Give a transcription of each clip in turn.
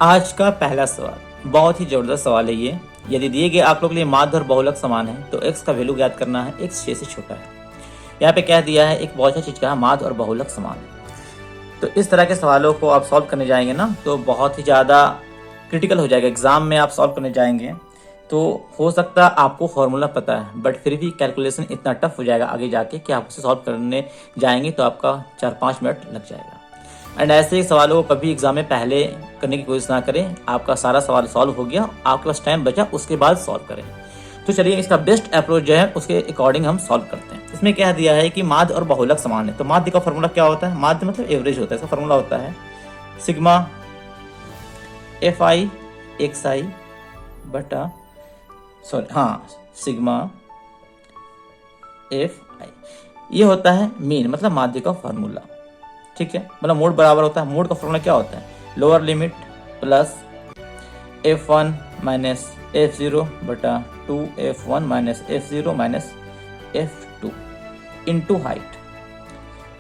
आज का पहला सवाल बहुत ही जबरदस्त सवाल है ये। यदि दिए गए आंकड़ों के लिए माध्य और बहुलक समान है तो x का वैल्यू ज्ञात करना है, x 6 से छोटा है। यहाँ पे कह दिया है एक बहुत अच्छा चीज का माध्य और बहुलक समान है। तो इस तरह के सवालों को आप सॉल्व करने जाएंगे ना तो बहुत ही ज़्यादा क्रिटिकल हो जाएगा। एग्जाम में आप सॉल्व करने जाएंगे तो हो सकता है आपको फॉर्मूला पता है बट फिर भी कैलकुलेशन इतना टफ हो जाएगा आगे जाके कि आप उसे सॉल्व करने जाएंगे तो आपका 4-5 मिनट लग जाएगा। एंड ऐसे सवालों को कभी एग्जाम में पहले करने की कोशिश ना करें। आपका सारा सवाल सॉल्व हो गया, आपके पास टाइम बचा, उसके बाद सॉल्व करें। तो चलिए इसका बेस्ट अप्रोच जो है उसके अकॉर्डिंग हम सॉल्व करते हैं। इसमें क्या दिया है कि माध्य और बहुलक समान है। तो माध्य का फॉर्मूला क्या होता है? माध्य मतलब एवरेज होता है। इसका फॉर्मूला होता है सिग्मा एफ आई एक्स आई बटा सिग्मा एफ आई। ये होता है मीन मतलब माध्य का फॉर्मूला। ठीक है, मतलब मोड बराबर होता है। मोड का फॉर्मूला क्या होता है? Lower limit plus f1 minus f0 बटा 2f1 minus f0 minus f2 into height.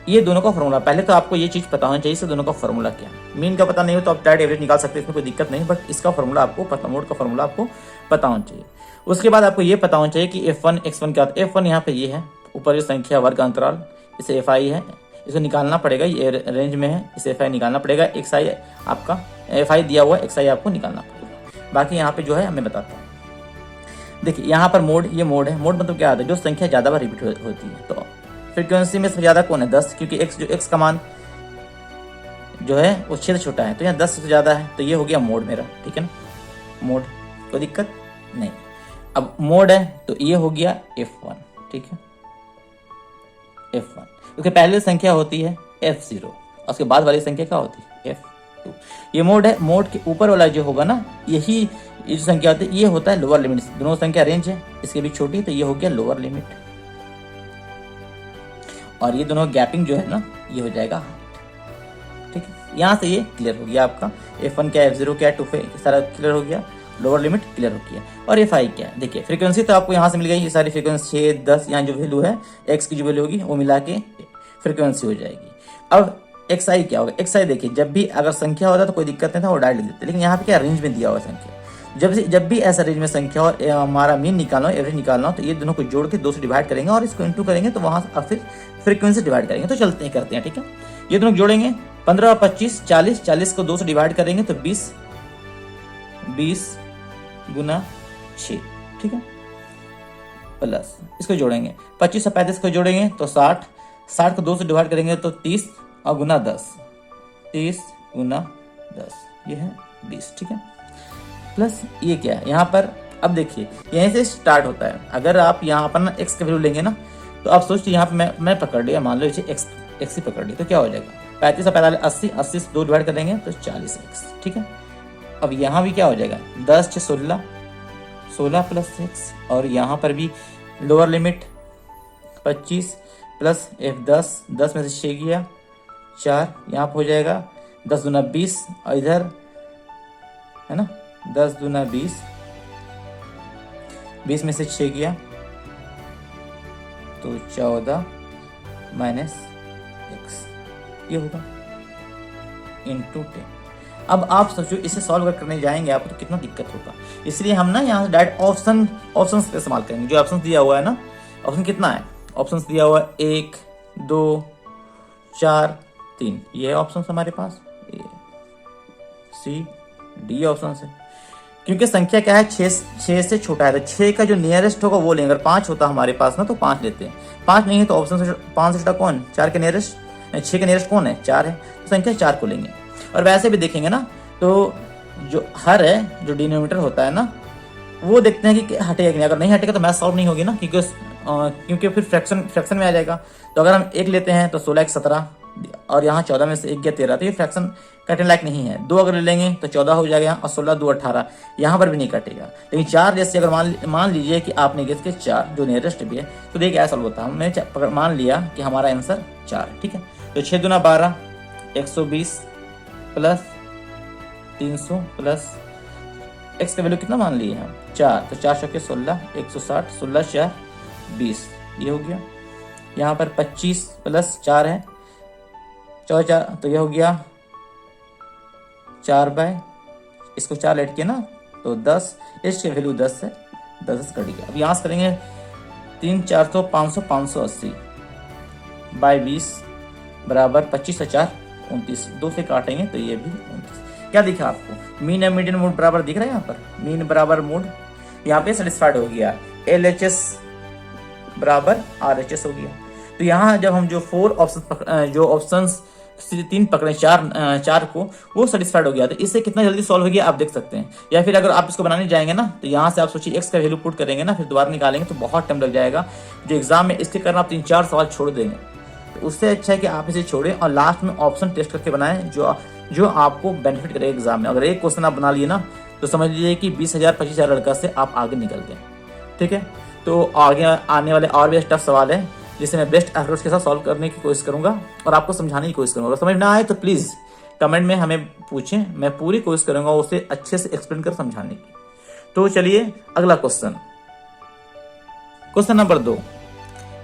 ये दोनों का फॉर्मूला। पहले तो आपको ये चीज़ पता होना चाहिए, दोनों का फॉर्मूला क्या है। मीन का पता नहीं हो तो आप डायरेक्ट एवरेज निकाल सकते हैं, इसमें कोई दिक्कत नहीं, बट इसका फॉर्मूला आपको पता, मोड का फॉर्मूला आपको पता होना चाहिए। उसके बाद आपको ये पता होना चाहिए कि f1 x1 क्या होता है। f1 यहाँ पे ये है, ऊपर जो संख्या वर्ग अंतराल, इसे fi है, इसको निकालना पड़ेगा, ये रेंज में है, इसे fi निकालना पड़ेगा। xi आपका fi दिया हुआ है, xi आपको निकालना पड़ेगा। बाकी यहाँ पे जो है मैं बताता हूँ। देखिए यहाँ पर मोड, ये मोड है। मोड मतलब क्या होता है? जो संख्या ज़्यादा बार रिपीट होती है। तो फ्रीक्वेंसी में सबसे ज़्यादा कौन है? 10, क्योंकि x का मान जो है वो 6 से छोटा है, तो यहाँ 10 से ज़्यादा है, तो ये हो गया मोड मेरा। ठीक है ना, मोड, कोई दिक्कत नहीं। अब मोड है तो ये हो गया f1। ठीक है, f1। उसके पहले संख्या होती है f0 और उसके बाद वाली संख्या क्या होती है? f2। ये मोड है। मोड के ऊपर वाला जो होगा ना, यही ये जो संख्या होती है ये होता है लोअर लिमिट। दोनों संख्या रेंज है, इसके भी छोटी, तो ये हो गया लोअर लिमिट। और ये दोनों गैपिंग जो है ना ये हो जाएगा हाइट। ठीक है, यहाँ से ये क्लियर हो गया आपका f1 क्या, f0 क्या, 2 सारा क्लियर हो गया, लोअर लिमिट क्लियर हो गया। और fi क्या है? देखिए फ्रीक्वेंसी तो आपको यहाँ से मिल गई, ये सारी फ्रीक्वेंसी 6, 10, यहाँ जो वैल्यू है x की जो वैल्यू होगी वो मिला के फ्रीक्वेंसी हो जाएगी। अब xi क्या होगा? xi देखिए जब भी अगर संख्या होता तो कोई दिक्कत नहीं था, वो डायरेक्ट लिख देते, लेकिन यहाँ पे क्या रेंज में दिया हुआ संख्या। जब भी ऐसा रेंज में संख्या और हमारा मीन निकालना हो, एवरेज निकालना हो, तो ये दोनों को जोड़ के 2 से डिवाइड करेंगे और इसको इंटू करेंगे, तो वहाँ से फिर फ्रीक्वेंसी डिवाइड करेंगे। तो चलते हैं, करते हैं। ठीक है, ये दोनों जोड़ेंगे 15, 25, 40, 40 को 2 से डिवाइड करेंगे तो 20 गुना 6। ठीक है, प्लस इसको जोड़ेंगे 25 से 35 को जोड़ेंगे तो 60, 60 को 2 से डिवाइड करेंगे तो 30 और गुना 10, 30 गुना 10, ये है 20। ठीक है, प्लस ये क्या है यहाँ पर? अब देखिए यहीं से स्टार्ट होता है। अगर आप यहाँ पर ना x का वैल्यू लेंगे ना तो आप सोचिए यहाँ पे मैं पकड़ लिया, मान लो इसे x ही पकड़ लिया, तो क्या हो जाएगा? 35 और 45 80, 80 से 2 डिवाइड कर देंगे तो 40x। ठीक है, अब यहाँ भी क्या हो जाएगा? 10 से 16, 16 प्लस 6, और यहाँ पर भी लोअर लिमिट 25 प्लस f10, 10 में से 6 गया 4, यहाँ पर हो जाएगा 10 दूना 20, और इधर है ना 10 दूना 20, 20 में से 6 गया तो 14 माइनस x, ये होगा इंटू 10। अब आप सोचो इसे सॉल्व करने जाएंगे आपको तो कितना दिक्कत होगा। इसलिए हम ना यहाँ से डायरेक्ट ऑप्शन का इस्तेमाल करेंगे। जो ऑप्शन दिया हुआ है ना, ऑप्शन कितना है? ऑप्शन दिया हुआ है 1, 2, 4, 3, ये ऑप्शन हमारे पास, सी डी ऑप्शन है। क्योंकि संख्या क्या है? 6 से छोटा है, तो 6 का जो नियरेस्ट होगा वो लेंगे। अगर 5 होता हमारे पास ना तो 5 लेते हैं, 5 नहीं है तो ऑप्शन से 5 से छोटा कौन? 4 के नियरेस्ट, 6 के नियरेस्ट कौन है? 4 है, तो संख्या 4 को लेंगे। और वैसे भी देखेंगे ना तो जो हर है, जो डिनोमिनेटर होता है ना, वो देखते हैं कि हटेगा कि नहीं। अगर नहीं हटेगा तो मैथ सॉल्व नहीं होगी ना, क्योंकि फिर फ्रैक्शन में आ जाएगा। तो अगर हम 1 लेते हैं तो 16 1 17, और यहाँ 14 में से 1 गया 13, तो ये फ्रैक्शन कटने लायक नहीं है। 2 अगर ले लेंगे तो 14 हो जाएगा, और 16 2 18, यहाँ पर भी नहीं कटेगा। लेकिन 4 जैसे अगर मान लीजिए कि आपने गेस के 4 जो नियरेस्ट भी है, तो देखिए क्या सॉल्व होता है। हमने मान लिया कि हमारा आंसर 4 है। ठीक है, तो 6 दूना 12, 120 प्लस 300 प्लस x का वैल्यू कितना मान लिए हम? 4, तो 4 चौके 16, 160, 16 4 20, ये हो गया। यहाँ पर 25 प्लस 4 है, 4 4, तो ये हो गया 4/4, इसको 4 ऐड किया ना तो 10, एच की वैल्यू 10 है, 10 कट गया। अब यहाँ से करेंगे 3 4 तो 500, 580 बाई 20 बराबर 25 और 4 29, 2 से काटेंगे तो ये भी 29। क्या दिखा आपको? मीन और मीडियन मोड बराबर दिख रहा है। यहाँ पर मीन बराबर मोड यहाँ पे सेटिस्फाइड हो गया, LHS बराबर RHS हो गया। तो यहाँ जब हम जो 4 ऑप्शन जो ऑप्शंस 3 पकड़े 4 को, वो सेटिस्फाइड हो गया। तो इससे कितना जल्दी सॉल्व हो गया आप देख सकते हैं। या फिर अगर आप इसको बनाने जाएंगे ना तो यहाँ से आप सोचिए एक्स का वैल्यू पुट करेंगे ना, फिर दोबारा निकालेंगे तो बहुत टाइम लग जाएगा। जो एग्जाम में इसके करना आप 3-4 सवाल छोड़ देंगे, तो उससे अच्छा है कि आप इसे छोड़ें और लास्ट में ऑप्शन टेस्ट करके बनाएं जो आपको बेनिफिट करेगा एग्जाम में। अगर एक क्वेश्चन आप बना लिए ना तो समझ लीजिए कि 20,000 25,000 लड़का से आप आगे निकल गए। ठीक है, तो आगे आने वाले और भी टफ सवाल है जिसे मैं बेस्ट अप्रोच के साथ सॉल्व करने की कोशिश करूंगा और आपको समझाने की कोशिश करूंगा। अगर समझ ना आए तो प्लीज़ कमेंट में हमें पूछें, मैं पूरी कोशिश करूंगा उसे अच्छे से एक्सप्लेन कर समझाने की। तो चलिए अगला क्वेश्चन, क्वेश्चन नंबर 2,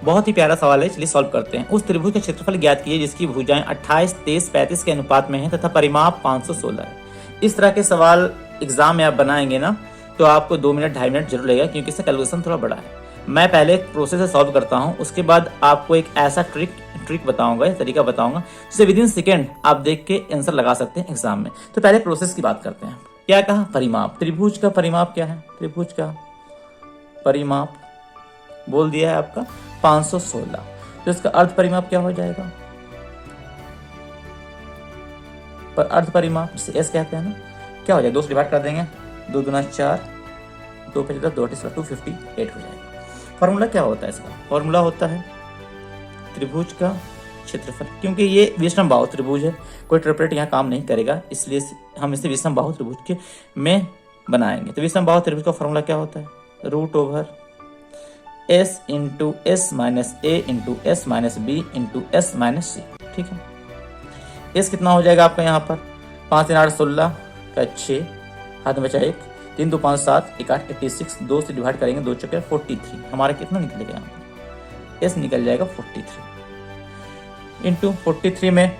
बहुत ही प्यारा सवाल है, चलिए सॉल्व करते हैं। उस त्रिभुज का क्षेत्रफल ज्ञात कीजिए जिसकी भुजाएं 28, 23, 35 के अनुपात में है तथा परिमाप 516 है। इस तरह के सवाल एग्जाम में आप बनाएंगे ना तो आपको 2 मिनट 2.5 मिनट जरूर लगेगा, क्योंकि इसका कैलकुलेशन थोड़ा बड़ा है। मैं पहले एक प्रोसेस से सॉल्व करता हूं, उसके बाद आपको एक ऐसा ट्रिक बताऊंगा, या तरीका बताऊंगा जिसे विदिन सेकेंड आप देख के आंसर लगा सकते हैं एग्जाम में। तो पहले प्रोसेस की बात करते हैं। क्या कहा? परिमाप। त्रिभुज का परिमाप क्या है? त्रिभुज का परिमाप बोल दिया है आपका 516। तो इसका अर्ध परिमाप क्या हो जाएगा? पर अर्ध परिमाप जिसे एस कहते हैं ना, क्या हो जाएगा? 2 से डिवाइड कर देंगे, 2 दूना 4, 2 पे 258 हो जाएगा। फॉर्मूला क्या होता है इसका? फॉर्मूला होता है त्रिभुज का क्षेत्रफल, क्योंकि ये विषमबाहु त्रिभुज है, कोई ट्रिपलेट यहाँ काम नहीं करेगा, इसलिए हम इसे विषमबाहु त्रिभुज के में बनाएंगे। तो विषमबाहु त्रिभुज का फॉर्मूला क्या होता है? √S into S minus A into S minus B into S minus C। ठीक है, S कितना हो जाएगा आपका यहाँ पर? 5 3 8 16 का 6, हाथ में बचा 1, 3 2 5 7 1 8 86, 2 से डिवाइड करेंगे 2 चक्कर 43। हमारा कितना निकलेगा यहाँ पर? S निकल जाएगा 43 इंटू 43 में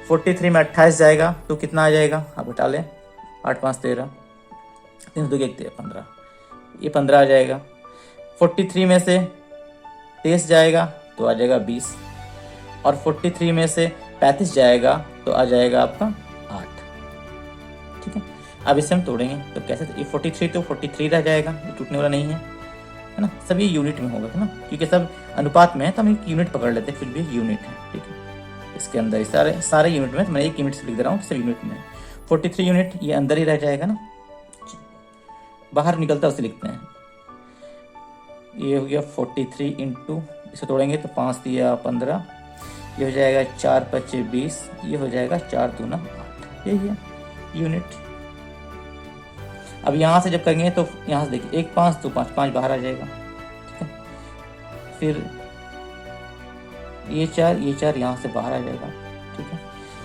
28 जाएगा तो कितना आ जाएगा? आप घटा लें, 8 5 13, 3 2 1 15, ये 15 आ जाएगा। 43 में से 23 जाएगा तो आ जाएगा 20, और 43 में से 35 जाएगा तो आ जाएगा आपका 8। ठीक है, अब इसे हम तोड़ेंगे तो कैसे? ये 43 तो 43 रह जाएगा, ये टूटने वाला नहीं है ना, सभी यूनिट में होगा, है ना, क्योंकि सब अनुपात में है तो हम एक यूनिट पकड़ लेते हैं, फिर भी यूनिट है। ठीक है, इसके अंदर सारे यूनिट में, तो मैं एक यूनिट से लिख दे रहा हूँ, सब यूनिट में। 43 यूनिट ये अंदर ही रह जाएगा ना, बाहर निकलता है उसे लिखते हैं। ये हो गया 43 इंटू, इसे तोड़ेंगे तो 5 3 15, ये हो जाएगा 4 5 20, ये हो जाएगा 4 दूना 8, यही है यूनिट। अब यहाँ से जब करेंगे तो यहाँ से देखिए 1 5 2 5 5 बाहर आ जाएगा। ठीक है, फिर ये 4 यहाँ से बाहर आ जाएगा। ठीक है,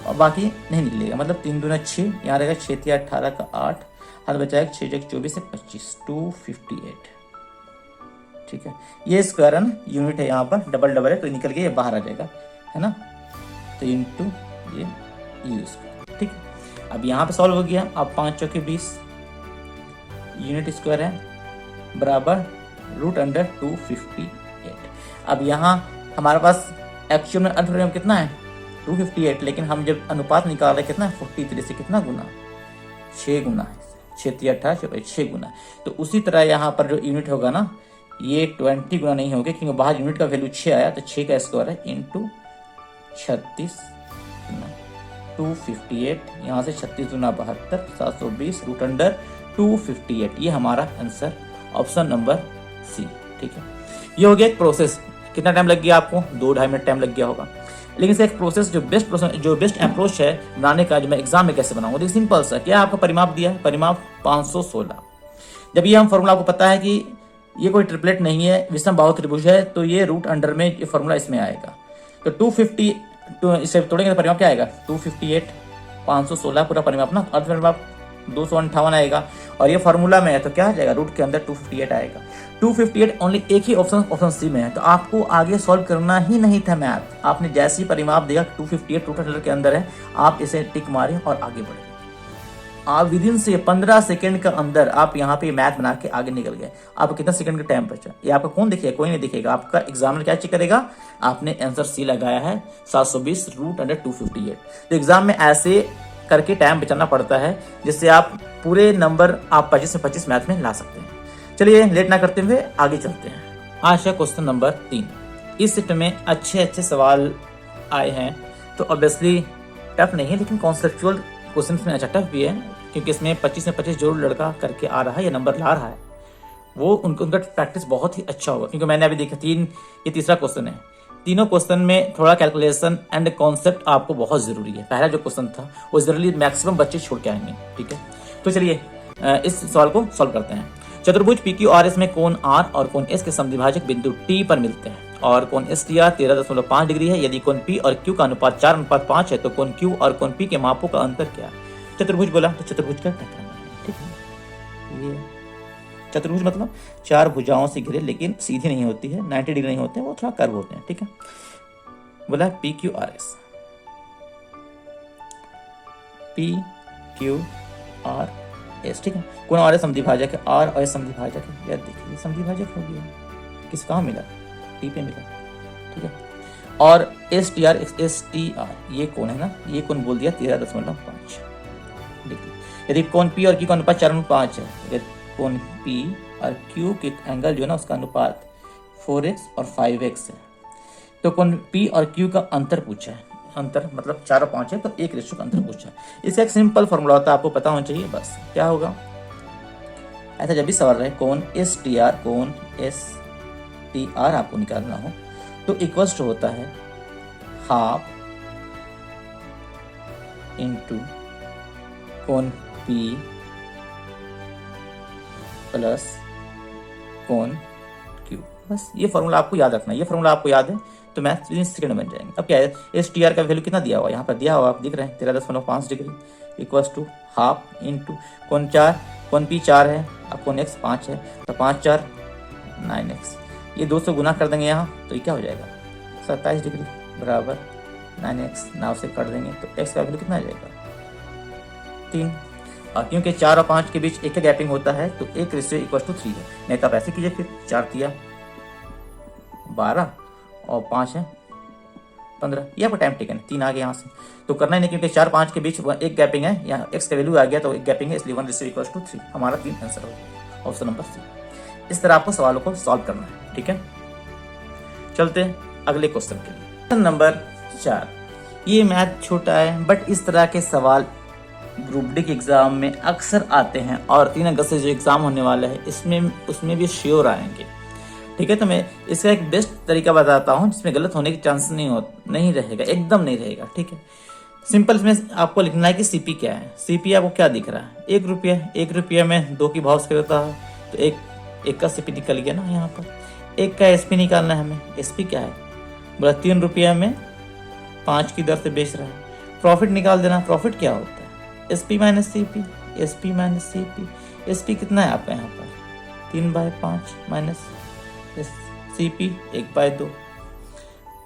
और बाकी नहीं निकलेगा, मतलब 3 दूना 6, यहाँ रहेगा 6 3 18 का 8, हाथ बचाएगा 6 24 से 25, 258। ठीक है, ये स्क्वायर है ना, यूनिट है यहाँ पर, डबल है तो निकल के ये बाहर आ जाएगा, है ना, तो इंटू ये यू स्क्वायर। ठीक है, अब यहाँ पे सॉल्व हो गया। अब 5 चौके 20 यूनिट स्क्वायर है बराबर √258। अब यहाँ हमारे पास एक्चुअल में अर्ध कितना है? 258, लेकिन हम जब अनुपात निकाल रहे कितना है? 43 से कितना गुना? 6 गुना है, 6 3 18 6 गुना। तो उसी तरह यहाँ पर जो यूनिट होगा ना, ये 20 गुना नहीं होगा, क्योंकि बाहर यूनिट का वैल्यू 6 आया, तो 6 का स्क्वायर है इंटू 36 258, यहाँ से 36 दूना 72, 720 √258। ये हमारा आंसर ऑप्शन नंबर सी। ठीक है, ये हो गया एक प्रोसेस। कितना टाइम लग गया आपको? 2-2.5 मिनट टाइम लग गया होगा। लेकिन इसे एक प्रोसेस जो बेस्ट अप्रोच है बनाने का, जो मैं एग्जाम में कैसे बनाऊंगा, देखिए सिंपल सा। क्या आपका परिमाप दिया है? परिमाप 516। जब ये हम फॉर्मूला आपको पता है कि ये कोई ट्रिपलेट नहीं है, विषमबाहु त्रिभुज है, तो ये √अंडर में ये फॉर्मूला इसमें आएगा। तो 250 इसे तोड़ेंगे तो परिमाप क्या आएगा? 258 516 पूरा परिमाप ना, अर्ध परिमाप 258 आएगा, और ये फॉर्मूला में है तो क्या आ जाएगा? रूट के अंदर 258 आएगा। 258 ओनली एक ही ऑप्शन सी में है, तो आपको आगे सॉल्व करना ही नहीं था मैथ। आपने जैसे ही परिमाप देखा 258 √अंडर के अंदर है, आप इसे टिक मारे और आगे बढ़े। आप विदिन से 15 सेकंड के अंदर आप यहाँ पे मैथ बना के आगे निकल गए। आपको कितना सेकंड का टाइम बचा, ये आपका कौन देखेगा? कोई नहीं देखेगा। आपका एग्जामिनर क्या चेक करेगा? आपने आंसर सी लगाया है 720 रूट अंडर 258। तो एग्जाम में ऐसे करके टाइम बचाना पड़ता है, जिससे आप पूरे नंबर आप 25 में 25 मैथ में ला सकते हैं। चलिए लेट ना करते हुए आगे चलते हैं। आज है क्वेश्चन नंबर 3। इस सेट में अच्छे सवाल आए हैं, तो ऑब्वियसली टफ नहीं है, लेकिन कॉन्सेप्चुअल क्वेश्चन में अच्छा टफ भी है, क्योंकि इसमें 25 में 25 जो लड़का करके आ रहा है या नंबर ला रहा है, वो उनका प्रैक्टिस बहुत ही अच्छा होगा। क्योंकि मैंने अभी देखा ये तीसरा क्वेश्चन है। तीनों क्वेश्चन में थोड़ा कैलकुलेशन एंड कॉन्सेप्ट आपको बहुत जरूरी है। पहला जो क्वेश्चन था वो जनरली मैक्सिमम बच्चे छोड़ के आएंगे, ठीक है। तो चलिए इस सवाल को सॉल्व करते हैं। चतुर्भुज PQRS में कोण R और कोण S के समद्विभाजक बिंदु T पर मिलते हैं और कोण STR 13.5 डिग्री है। यदि कोण P और Q का अनुपात 4:5 है तो कोण Q और कोण P के मापों का अंतर क्या है? चतुर्भुज बोला तो चतुर्भुज का क्या करना है, ठीक है। ये चतुर्भुज मतलब 4 भुजाओं से घिरे, लेकिन सीधी नहीं होती है, 90 डिग्री नहीं होते हैं, वो थोड़ा कर्व होते हैं, ठीक है। बोला PQRS, PQRS, ठीक है। कोण R समद्विभाजक है, R और S समद्विभाजक है। यार देखिए समद्विभाजक हो गया, किस कहाँ मिला? T पे मिला, ठीक है। और STR ये कोण है ना, ये कोण बोल दिया 13.5 डिग्री। यदि कोण P और Q का अनुपात 4:5 है, यदि कोण P और Q के एंगल जो है ना उसका अनुपात 4x और 5x है, तो कोण P और Q का अंतर पूछा है। अंतर मतलब 4 और 5 है, तो 1 का अंतर पूछा है। इसका एक सिंपल फॉर्मूला होता है, आपको पता होना चाहिए। बस क्या होगा, ऐसा जब भी सवाल रहे कोण STR आपको निकालना हो तो इक्वल्स टू होता है हाफ इंटू कोण P प्लस कोण Q। बस ये फॉर्मूला आपको याद रखना है। ये फॉर्मूला आपको याद है तो मैथ विदिन सेकंड बन जाएंगे। अब क्या है, STR का वैल्यू कितना दिया हुआ है, यहाँ पर दिया हुआ आप दिख रहे हैं 13.5 degree equals to half into कोण P 4 है, अब कोण X 5 है, तो 5 4 9x। ये 2 से गुना कर देंगे यहाँ, तो ये क्या हो जाएगा 27 डिग्री बराबर 9x। नाव से कर देंगे तो x का वैल्यू कितना आ जाएगा 3। और क्योंकि 4 और 5 के बीच एक गैपिंग होता है तो 1:3 है। नहीं तो आप ऐसे कीजिए, फिर 4 तिया 12 और 5 है 15। ये आपका टाइम टेकन 3 आ गया यहाँ से, तो करना ही नहीं, क्योंकि 4 5 के बीच एक गैपिंग है, यहाँ x का वैल्यू आ गया तो एक गैपिंग है, इसलिए 1:3 हमारा 3 आंसर होगा, ऑप्शन नंबर सी। इस तरह आपको सवालों को सॉल्व करना है, ठीक है। चलते हैं अगले क्वेश्चन के लिए। Question number 4। ये मैथ छोटा है, बट इस तरह के सवाल ग्रुप डी के एग्जाम में अक्सर आते हैं, और 3 अगस्त से जो एग्जाम होने वाला है उसमें भी श्योर आएंगे, ठीक है। तो मैं इसका एक बेस्ट तरीका बताता हूँ जिसमें गलत होने के चांस नहीं रहेगा, एकदम नहीं रहेगा, ठीक है। सिंपल इसमें आपको लिखना है कि CP क्या है। CP आपको क्या दिख रहा है, 1 रुपया। 1 रुपया में 2 की भाव से होता है, तो एक का CP निकल गया ना यहाँ पर। 1 का SP निकालना है हमें। SP क्या है, बोला 3 रुपया में 5 की दर से बेच रहा है। प्रॉफिट निकाल देना। प्रॉफिट क्या होता है, SP minus CP। SP minus CP। SP कितना है आपका यहाँ पर 3/5 माइनस CP 1/2।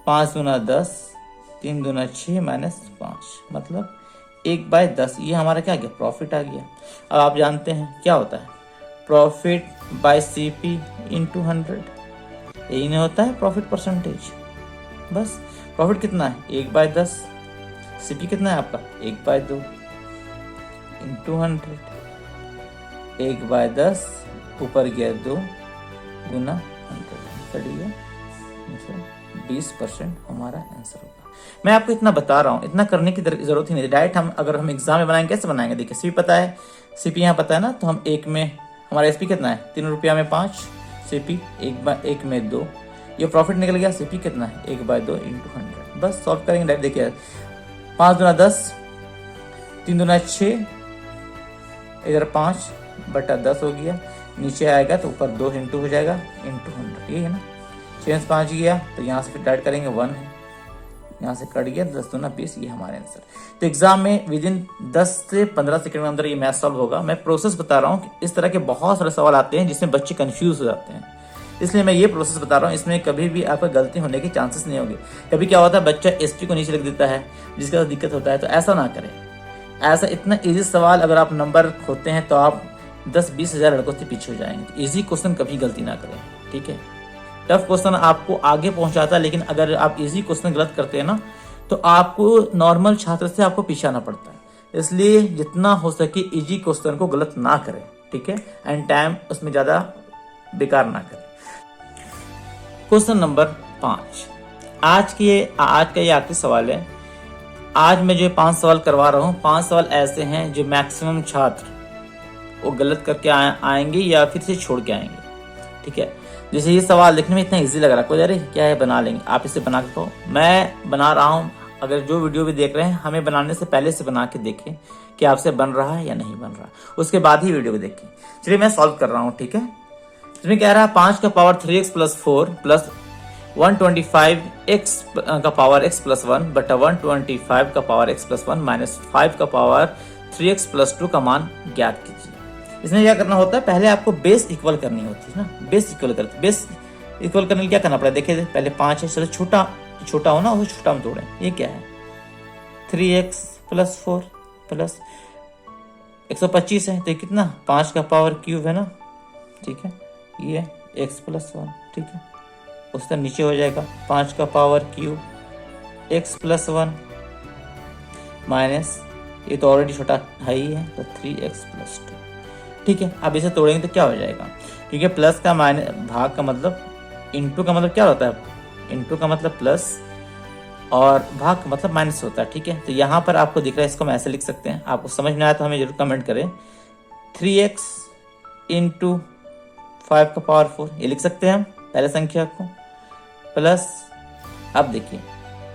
5 दूना 10, 3 दूना 6 माइनस 5 मतलब 1/10। ये हमारा क्या गया, प्रॉफिट आ गया। अब आप जानते हैं क्या होता है, प्रॉफिट बाय CP इंटू 100, यही नहीं होता है प्रॉफिट परसेंटेज। बस प्रॉफिट कितना है 1/10, CP कितना है आपका 1/2 इंटू 100, 1/10 ऊपर गया 2 गुना 100, 20% हमारा आंसर होगा। मैं आपको इतना बता रहा हूँ, इतना करने की जरूरत ही नहीं। डायरेक्ट अगर हम एग्जाम में बनाएंगे कैसे बनाएंगे, देखिए CP पता है, CP यहाँ पता है ना, तो हम 1 में हमारा SP कितना है 3 रुपया में 5, CP 1 में 2, ये प्रॉफिट निकल गया। CP कितना है 1/2 इंटू 100। बस सॉल्व करेंगे डायरेक्ट। देखिए 5 दूना 10, 3 दूना 6, इधर 5/10 हो गया, नीचे आएगा तो ऊपर 2 इंटू हो जाएगा इंटू 100, ये है ना। 6 5 गया तो यहाँ से फिर डाइट करेंगे 1 है, यहाँ से कट गया 10 दूना 20, ये हमारे आंसर। तो एग्जाम में विदिन 10 से 15 सेकंड में अंदर ये मैथ सॉल्व होगा। मैं प्रोसेस बता रहा हूँ कि इस तरह के बहुत सारे सवाल आते हैं जिसमें बच्चे कंफ्यूज हो जाते हैं, इसलिए मैं ये प्रोसेस बता रहा हूँ। इसमें कभी भी आपका गलती होने के चांसेस नहीं होंगे। कभी क्या होता है, बच्चा SP को नीचे लिख देता है जिसका दिक्कत होता है, तो ऐसा ना करें। ऐसा इतना इजी सवाल अगर आप नंबर खोते हैं तो आप 10-20 हज़ार लड़कों से पीछे हो जाएंगे। इजी क्वेश्चन कभी गलती ना करें, ठीक है। टफ क्वेश्चन आपको आगे पहुंचाता है, लेकिन अगर आप इजी क्वेश्चन गलत करते हैं ना तो आपको नॉर्मल छात्र से आपको पीछे आना पड़ता है। इसलिए जितना हो सके इजी क्वेश्चन को गलत ना करें, ठीक है, एंड टाइम उसमें ज़्यादा बेकार ना करें। क्वेश्चन नंबर 5, आज का ये आखिरी सवाल है। आज मैं जो 5 सवाल करवा रहा हूँ, 5 सवाल ऐसे हैं जो मैक्सिमम छात्र वो गलत करके आएंगे या फिर से छोड़ के आएंगे, ठीक है। जैसे ये सवाल देखने में इतना इजी लग रहा है, कोई अरे क्या है बना लेंगे, आप इसे बना के कहो। मैं बना रहा हूँ, अगर जो वीडियो भी देख रहे हैं हमें बनाने से पहले से बना के देखें कि आपसे बन रहा है या नहीं बन रहा, उसके बाद ही वीडियो को देखें। चलिए मैं सॉल्व कर रहा हूँ, ठीक है। इसमें कह रहा है 5 का पावर 3x + 4 प्लस 125x का पावर x + 1 बटा 125 का पावर x + 1 माइनस 5 का पावर 3x + 2 का मान ज्ञात कीजिए। इसमें क्या करना होता है, पहले आपको बेस इक्वल करनी होती है ना। बेस इक्वल करने के लिए क्या करना पड़ेगा, देखिए पहले 5 है, चलो छोटा हो ना, वो छोटा में तोड़ें। ये क्या है, 3x + 4 प्लस 125 है, तो कितना 5 का पावर क्यूब है ना, ठीक है। ये x + 1, ठीक है, उसका नीचे हो जाएगा 5 का पावर क्यूब x + 1 माइनस, ये तो ऑलरेडी छोटा है ही है, तो 3x + 2, ठीक है। अब इसे तोड़ेंगे तो क्या हो जाएगा, क्योंकि प्लस का माइनस भाग का मतलब इनटू का मतलब क्या होता है, इनटू का मतलब प्लस और भाग का मतलब माइनस होता है, ठीक है। तो यहाँ पर आपको दिख रहा है, इसको हम ऐसे लिख सकते हैं। आपको समझ में आया तो हमें जरूर कमेंट करें। 3x × 5 का पावर 4 ये लिख सकते हैं हम पहले संख्या को, प्लस अब देखिए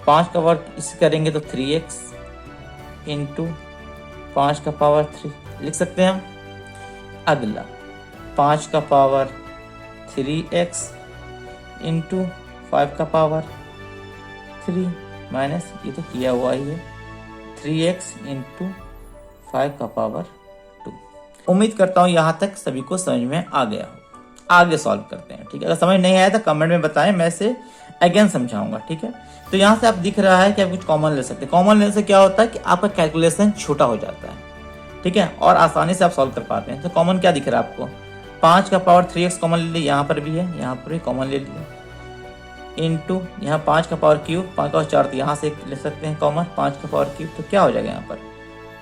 5 का पावर इसे करेंगे तो 3x × 5 का पावर 3 लिख सकते हैं हम। अगला 5 का पावर 3x × 5 का पावर 3 माइनस, ये तो किया हुआ ही है, 3x × 5 का पावर 2। उम्मीद करता हूँ यहाँ तक सभी को समझ में आ गया हो। आगे सॉल्व करते हैं, ठीक है। अगर समझ नहीं आया तो कमेंट में बताएं, मैं इसे अगेन समझाऊंगा, ठीक है। तो यहाँ से आप दिख रहा है कि आप कुछ कॉमन ले सकते हैं। कॉमन लेने से क्या होता है कि आपका कैलकुलेशन छोटा हो जाता है, ठीक है, और आसानी से आप सॉल्व कर पाते हैं। तो कॉमन क्या दिख रहा है आपको, 5 का पावर 3x कॉमन ले लिया, यहाँ पर भी है, यहाँ पर भी कॉमन ले लिया, इंटू यहाँ 5 का पावर क्यूब, 5 का 4 तो यहाँ से ले सकते हैं कॉमन, 5 का पावर क्यूब, तो क्या हो जाएगा, यहाँ पर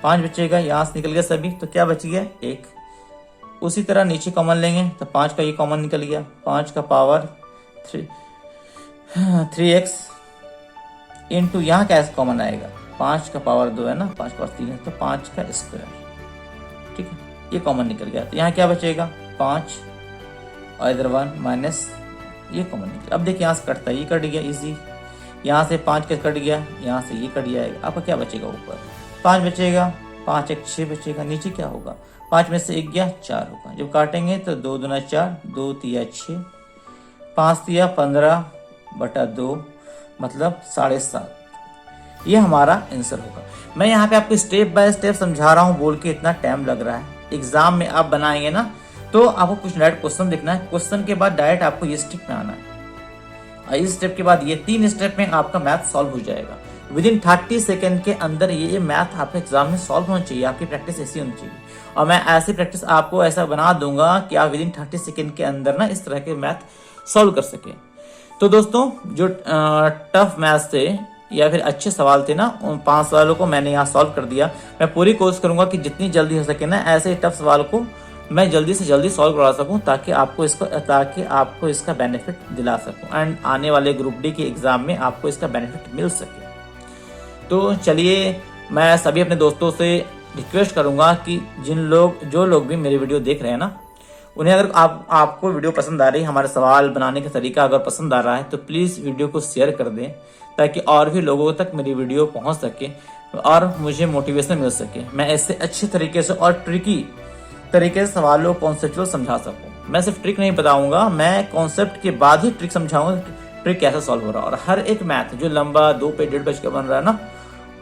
5 बचेगा, यहाँ से निकल गया सभी, तो क्या बच गया 1। उसी तरह नीचे कॉमन लेंगे तो 5 का ये कॉमन निकल गया, 5 का पावर 3x इंटू यहाँ क्या कॉमन आएगा, 5 का पावर 2 है ना, 5 का पावर 3 है, तो 5 का स्क्वायर, ठीक है, ये कॉमन निकल गया। तो यहाँ क्या बचेगा 5 और इधर 1 माइनस ये कॉमन निकल। अब देखिए यहाँ से कटता है, ये कट गया इजी, यहाँ से 5 का कट गया, यहाँ से ये कट जाएगा, आपका क्या बचेगा, ऊपर 5 बचेगा, 5 1 6 बचेगा, नीचे क्या होगा, 5 में से 1 गया 4 होगा। जब काटेंगे तो 2 दूना 4, 2 तिया 6, 5 तिया 15 बटा 2 मतलब 7.5। ये हमारा आंसर होगा। मैं यहाँ पे आपको स्टेप बाय स्टेप समझा रहा हूँ, बोल के इतना टाइम लग रहा है। एग्जाम में आप बनाएंगे ना तो आपको कुछ डायरेक्ट क्वेश्चन देखना है, क्वेश्चन के बाद डायरेक्ट आपको ये स्टेप में आना है, और इस स्टेप के बाद ये 3 स्टेप में आपका मैथ सॉल्व हो जाएगा। विदिन 30 सेकेंड के अंदर ये मैथ आपके एग्जाम में सॉल्व होना चाहिए। आपकी प्रैक्टिस ऐसी होनी चाहिए, और मैं ऐसी प्रैक्टिस आपको ऐसा बना दूंगा कि आप विदिन 30 सेकेंड के अंदर ना इस तरह के मैथ सॉल्व कर सके। तो दोस्तों जो टफ मैथ थे या फिर अच्छे सवाल थे ना, उन 5 सवालों को मैंने यहाँ सॉल्व कर दिया। मैं पूरी कोशिश करूंगा कि जितनी जल्दी हो सके ना ऐसे टफ सवाल को मैं जल्दी से जल्दी सॉल्व करवा सकूं, ताकि आपको इसका बेनिफिट दिला सकूं एंड आने वाले ग्रुप डी के एग्जाम में आपको इसका बेनिफिट मिल सके। तो चलिए मैं सभी अपने दोस्तों से रिक्वेस्ट करूंगा कि जो लोग भी मेरी वीडियो देख रहे हैं ना, उन्हें अगर आपको वीडियो पसंद आ रही है, हमारे सवाल बनाने का तरीका अगर पसंद आ रहा है, तो प्लीज़ वीडियो को शेयर कर दें, ताकि और भी लोगों तक मेरी वीडियो पहुंच सके और मुझे मोटिवेशन मिल सके। मैं ऐसे अच्छे तरीके से और ट्रिकी तरीके से सवालों को कॉन्सेप्चुअल समझा सकूं। मैं सिर्फ ट्रिक नहीं बताऊंगा, मैं कॉन्सेप्ट के बाद ही ट्रिक समझाऊंगा कि ट्रिक कैसे सॉल्व हो रहा है। और हर एक मैथ जो लंबा 2 पेज 1.5 पेज का बन रहा है ना,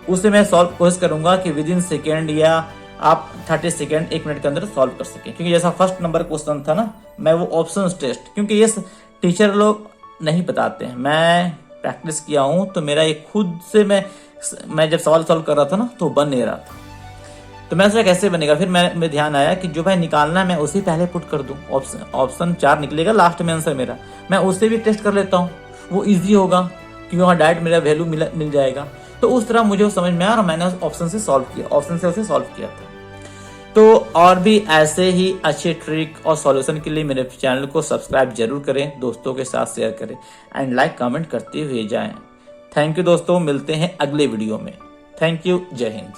उसे मैं सॉल्व कोशिश करूंगा कि विदिन सेकेंड या आप 30 सेकेंड 1 मिनट के अंदर सॉल्व कर सकें। क्योंकि जैसा फर्स्ट नंबर क्वेश्चन था ना, मैं वो ऑप्शन टेस्ट, क्योंकि ये टीचर लोग नहीं बताते हैं, मैं प्रैक्टिस किया हूँ, तो मेरा ये खुद से मैं जब सवाल सॉल्व कर रहा था ना तो बन नहीं रहा था। तो मैं सोचा कैसे बनेगा, फिर मैं ध्यान आया कि जो भाई निकालना है मैं उसी पहले पुट कर दूं, ऑप्शन 4 निकलेगा लास्ट में आंसर मेरा, मैं उससे भी टेस्ट कर लेता हूँ, वो इजी होगा क्योंकि वहाँ डायरेक्ट मेरा वैल्यू मिल जाएगा। तो उस तरह मुझे समझ में आया और मैंने ऑप्शन से सॉल्व किया, ऑप्शन से उसे सॉल्व किया था। तो और भी ऐसे ही अच्छे ट्रिक और सॉल्यूशन के लिए मेरे चैनल को सब्सक्राइब जरूर करें, दोस्तों के साथ शेयर करें एंड लाइक कमेंट करते हुए जाएं। थैंक यू दोस्तों, मिलते हैं अगले वीडियो में। थैंक यू, जय हिंद।